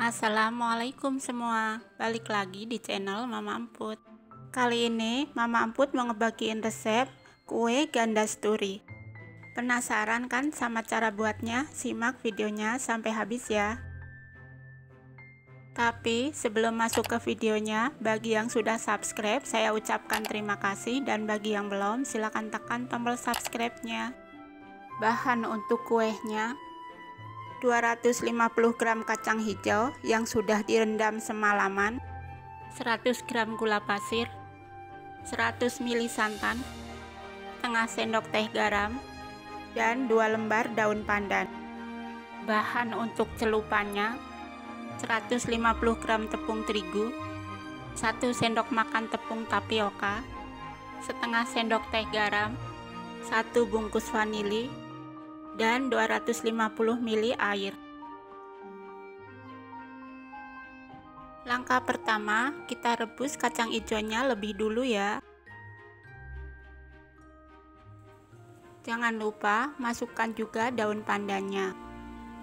Assalamualaikum semua, balik lagi di channel Mama Emput. Kali ini Mama Emput mau ngebagiin resep kue gandasturi. Penasaran kan sama cara buatnya? Simak videonya sampai habis ya. Tapi sebelum masuk ke videonya, bagi yang sudah subscribe saya ucapkan terima kasih, dan bagi yang belum silahkan tekan tombol subscribe-nya. Bahan untuk kuenya: 250 gram kacang hijau yang sudah direndam semalaman, 100 gram gula pasir, 100 ml santan, setengah sendok teh garam, dan 2 lembar daun pandan. Bahan untuk celupannya: 150 gram tepung terigu, 1 sendok makan tepung tapioka, setengah sendok teh garam, 1 bungkus vanili, dan 250 ml air. Langkah pertama, kita rebus kacang hijaunya lebih dulu ya. Jangan lupa masukkan juga daun pandannya.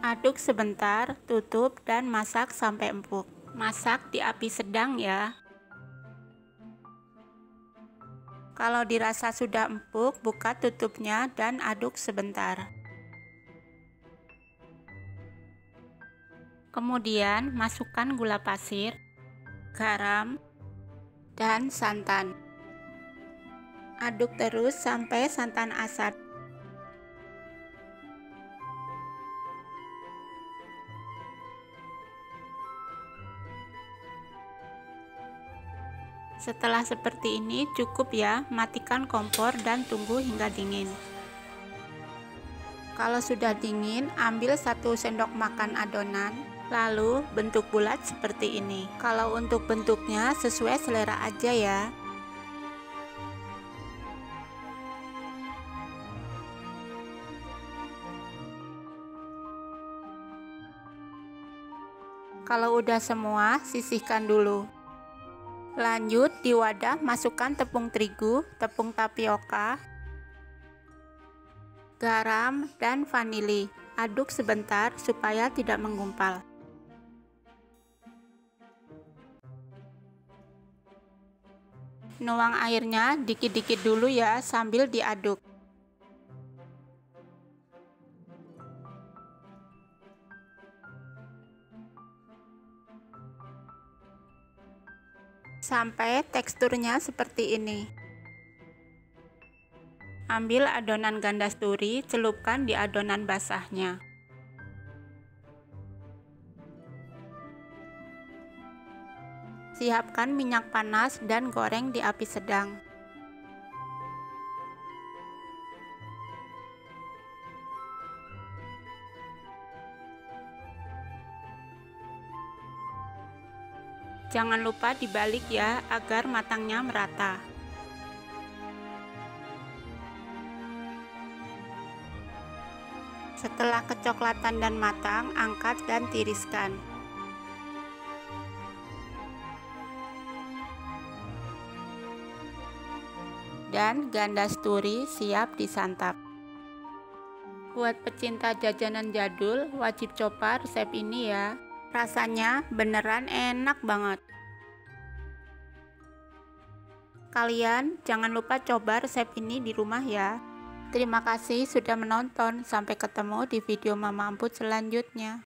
Aduk sebentar, tutup dan masak sampai empuk. Masak di api sedang ya. Kalau dirasa sudah empuk, buka tutupnya dan aduk sebentar. Kemudian masukkan gula pasir, garam, dan santan. Aduk terus sampai santan asat. Setelah seperti ini cukup ya, matikan kompor dan tunggu hingga dingin. Kalau sudah dingin, ambil 1 sendok makan adonan, lalu bentuk bulat seperti ini. Kalau untuk bentuknya sesuai selera aja ya. Kalau udah semua, sisihkan dulu. Lanjut, di wadah masukkan tepung terigu, tepung tapioka, garam, dan vanili. Aduk sebentar supaya tidak menggumpal. Nuang airnya dikit-dikit dulu ya sambil diaduk. Sampai teksturnya seperti ini. Ambil adonan gandasturi, celupkan di adonan basahnya. Siapkan minyak panas dan goreng di api sedang. Jangan lupa dibalik ya, agar matangnya merata. Setelah kecoklatan dan matang, angkat dan tiriskan. Dan gandasturi siap disantap. Buat pecinta jajanan jadul, wajib coba resep ini ya. Rasanya beneran enak banget. Kalian jangan lupa coba resep ini di rumah ya. Terima kasih sudah menonton. Sampai ketemu di video Mama Emput selanjutnya.